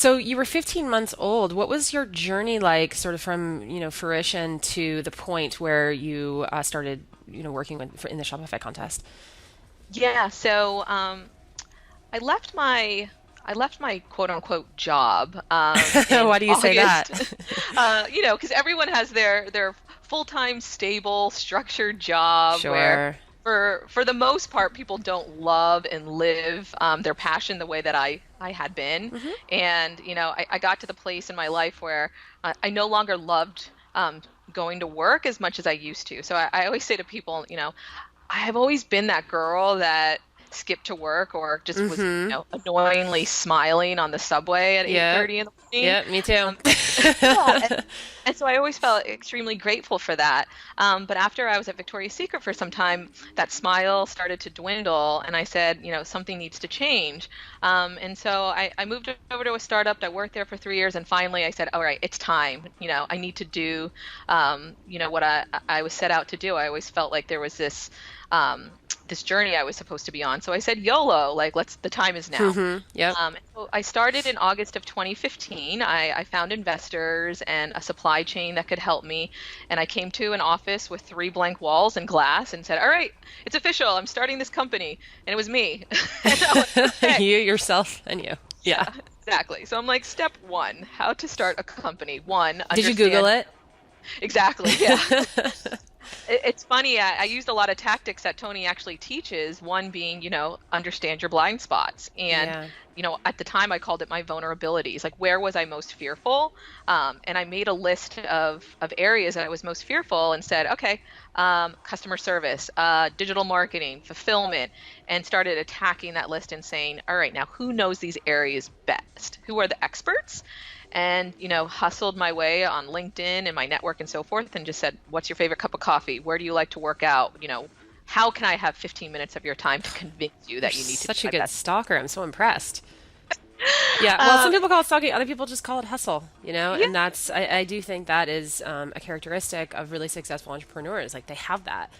So you were 15 months old. What was your journey like, sort of from, fruition to the point where you started, working in the Shopify contest? Yeah, so I left my quote unquote job in Why do you say that? August. Because everyone has their full-time, stable, structured job where Sure. for the most part people don't love and live their passion the way that I had been. Hmm. And I got to the place in my life where I no longer loved going to work as much as I used to. So I always say to people, I have always been that girl that skipped to work or just was, Hmm. annoyingly smiling on the subway at Yep. 8:30 in the morning. Yep, me too. Um, yeah, and so I always felt extremely grateful for that. But after I was at Victoria's Secret for some time, that smile started to dwindle, and I said, something needs to change. And so I moved over to a startup. I worked there for 3 years, and finally I said, all right, it's time. I need to do, what I was set out to do. I always felt like there was um, this journey I was supposed to be on. So I said, YOLO, like the time is now. Yep. So I started in August of 2015. I found investors and a supply chain that could help me. And I came to an office with three blank walls and glass and said, all right, it's official. I'm starting this company. And it was me. And I was like, okay, You, yourself, and you. Yeah. yeah, exactly. So I'm like, step one, how to start a company. One, Did you Google understand. it? Exactly. Yeah. It's funny. I used a lot of tactics that Tony actually teaches. One being, understand your blind spots. And, Yeah. at the time I called it my vulnerabilities. Like, where was I most fearful? And I made a list of areas that I was most fearful and said, okay, customer service, digital marketing, fulfillment, and started attacking that list and saying, all right, now who knows these areas best? Who are the experts? And hustled my way on LinkedIn and my network and so forth, and just said, what's your favorite cup of coffee? Where do you like to work out? How can I have 15 minutes of your time to convince you You're that you need to be such a my good best? stalker. I'm so impressed. Yeah, well, some um, people call it stalking, other people just call it hustle, yeah, and I do think that is a characteristic of really successful entrepreneurs. Like they have that.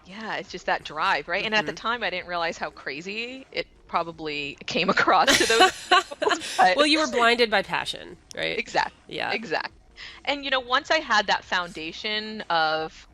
yeah, it's just that drive, right? And at the Hmm. time I didn't realize how crazy it probably came across to those individuals, but Well, you were blinded by passion, right? exactly, Yeah. exactly. And once I had that foundation of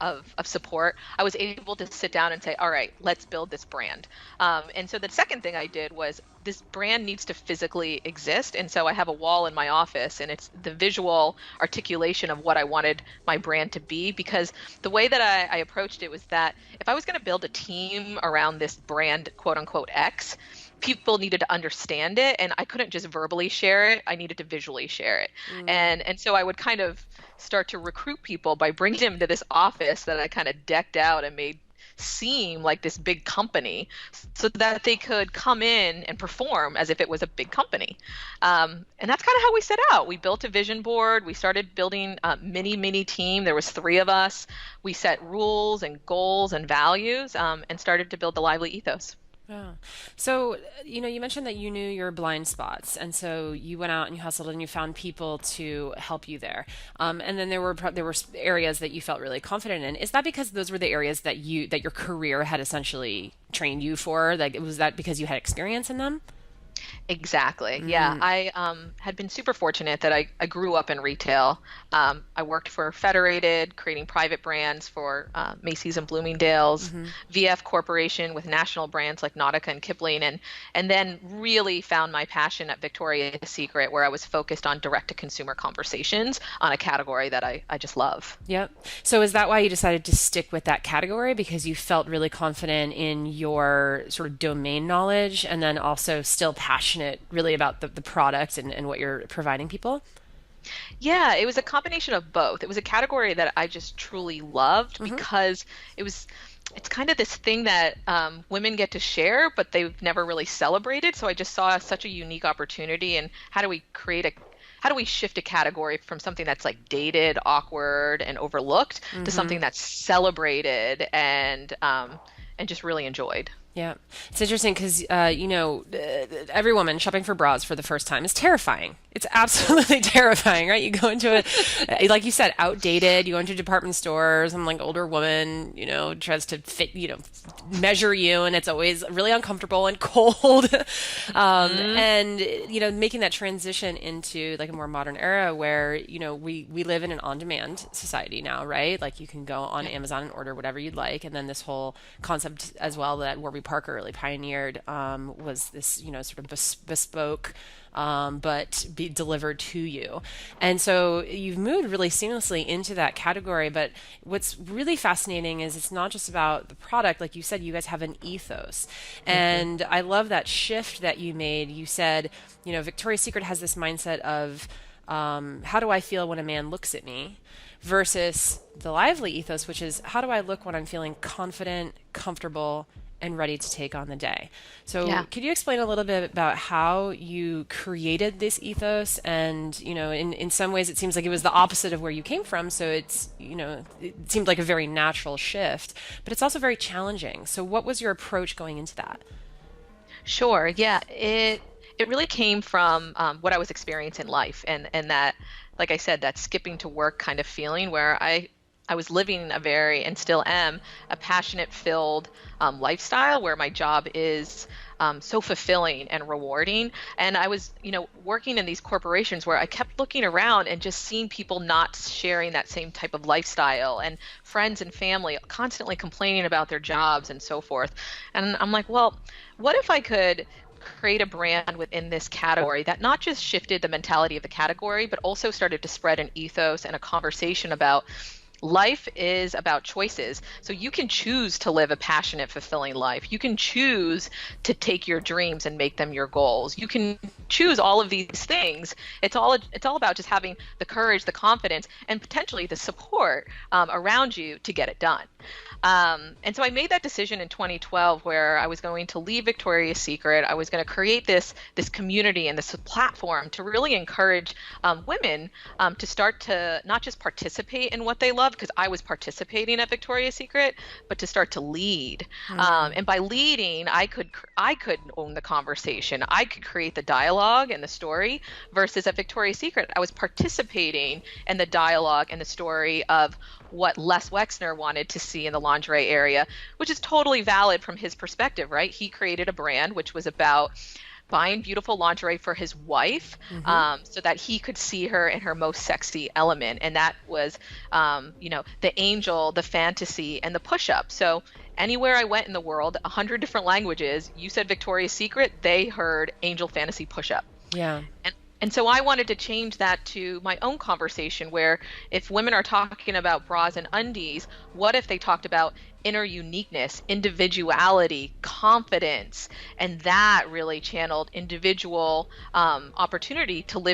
support, I was able to sit down and say, all right, let's build this brand. And so the second thing I did was this brand needs to physically exist. And so I have a wall in my office, and it's the visual articulation of what I wanted my brand to be. Because the way that I approached it was that if I was going to build a team around this brand, quote unquote X, people needed to understand it, and I couldn't just verbally share it. I needed to visually share it. Mm. And so I would kind of start to recruit people by bringing them to this office that I kind of decked out and made seem like this big company so that they could come in and perform as if it was a big company. And that's kind of how we set out. We built a vision board. We started building a mini team. There was three of us. We set rules and goals and values, and started to build the lively ethos. Yeah. So, you mentioned that you knew your blind spots, and so you went out and you hustled and you found people to help you there. And then there were areas that you felt really confident in. Is that because those were the areas that your career had essentially trained you for? Like, was that because you had experience in them? Exactly. Yeah. Mm. I had been super fortunate that I grew up in retail. I worked for Federated, creating private brands for Macy's and Bloomingdale's, Hmm. VF Corporation with national brands like Nautica and Kipling, and then really found my passion at Victoria's Secret, where I was focused on direct to consumer conversations on a category that I just love. Yep. So is that why you decided to stick with that category? Because you felt really confident in your sort of domain knowledge and then also still passionate really about the product and what you're providing people? Yeah, it was a combination of both. It was a category that I just truly loved Hmm. because it was it's kind of this thing that women get to share, but they've never really celebrated. So I just saw such a unique opportunity. And how do we shift a category from something that's like dated, awkward, and overlooked to Hmm. something that's celebrated and just really enjoyed? Yeah, it's interesting because every woman shopping for bras for the first time is terrifying. It's absolutely terrifying, right? You go into like you said, outdated. You go into a department store, some like older woman, tries to fit, measure you, and it's always really uncomfortable and cold. Hmm. And making that transition into like a more modern era where we live in an on-demand society now, right? Like you can go on Yeah. Amazon and order whatever you'd like, and then this whole concept as well that Warby Parker really pioneered was this sort of bespoke but be delivered to you. And so you've moved really seamlessly into that category. But what's really fascinating is it's not just about the product. Like you said, you guys have an ethos. Hmm. And I love that shift that you made. You said, Victoria's Secret has this mindset of how do I feel when a man looks at me? Versus the lively ethos, which is how do I look when I'm feeling confident, comfortable, and ready to take on the day. So, Yeah. could you explain a little bit about how you created this ethos? And, in some ways, it seems like it was the opposite of where you came from. So, it seemed like a very natural shift, but it's also very challenging. So, what was your approach going into that? Sure. Yeah. It really came from what I was experiencing in life, and that, like I said, that skipping to work kind of feeling where I was living a very, and still am, a passionate filled lifestyle where my job is so fulfilling and rewarding. And I was, working in these corporations where I kept looking around and just seeing people not sharing that same type of lifestyle, and friends and family constantly complaining about their jobs and so forth. And I'm like, well, what if I could create a brand within this category that not just shifted the mentality of the category, but also started to spread an ethos and a conversation about life is about choices. So you can choose to live a passionate, fulfilling life. You can choose to take your dreams and make them your goals. You can choose all of these things. It's all about just having the courage, the confidence, and potentially the support around you to get it done. And so I made that decision in 2012 where I was going to leave Victoria's Secret. I was going to create this community and this platform to really encourage women to start to not just participate in what they love, because I was participating at Victoria's Secret, but to start to lead. Mm, And by leading, I could own the conversation. I could create the dialogue and the story. Versus at Victoria's Secret, I was participating in the dialogue and the story of what Les Wexner wanted to see in the lingerie area, which is totally valid from his perspective, right? He created a brand which was about buying beautiful lingerie for his wife, hmm so that he could see her in her most sexy element. And that was, the angel, the fantasy, and the push up. So anywhere I went in the world, 100 different languages, you said Victoria's Secret, they heard angel fantasy push up. Yeah. And so I wanted to change that to my own conversation where if women are talking about bras and undies, what if they talked about inner uniqueness, individuality, confidence, and that really channeled individual opportunity to live